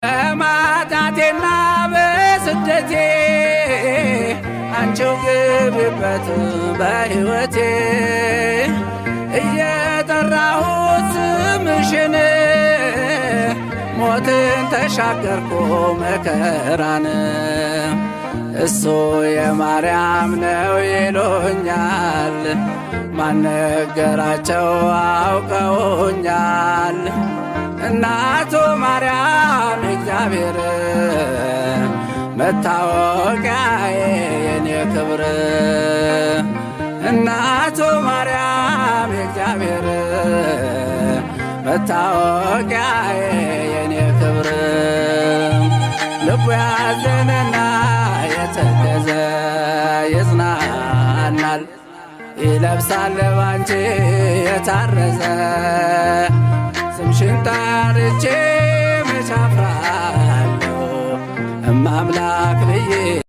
በማጣቴና በስደቴ አንቺው ግቢበት በሕይወቴ እየጠራሁት ስምሽን ሞትን ተሻገርኩ መከራን እሱ የማርያም ነው ይሉኛል ማነገራቸው አውቀውኛል እናቱ ማርያም እግዚአብሔር መታወቂያዬ የኔ ክብር እናቱ ማርያም እግዚአብሔር መታወቂያዬ የኔ ክብር ልቡ ያዘነና የተገዘ ይጽናናል ይለብሳል ባንቺ የታረዘ ስምሽን ጠርቼ መች አፍራለሁ እማምላክ ብዬ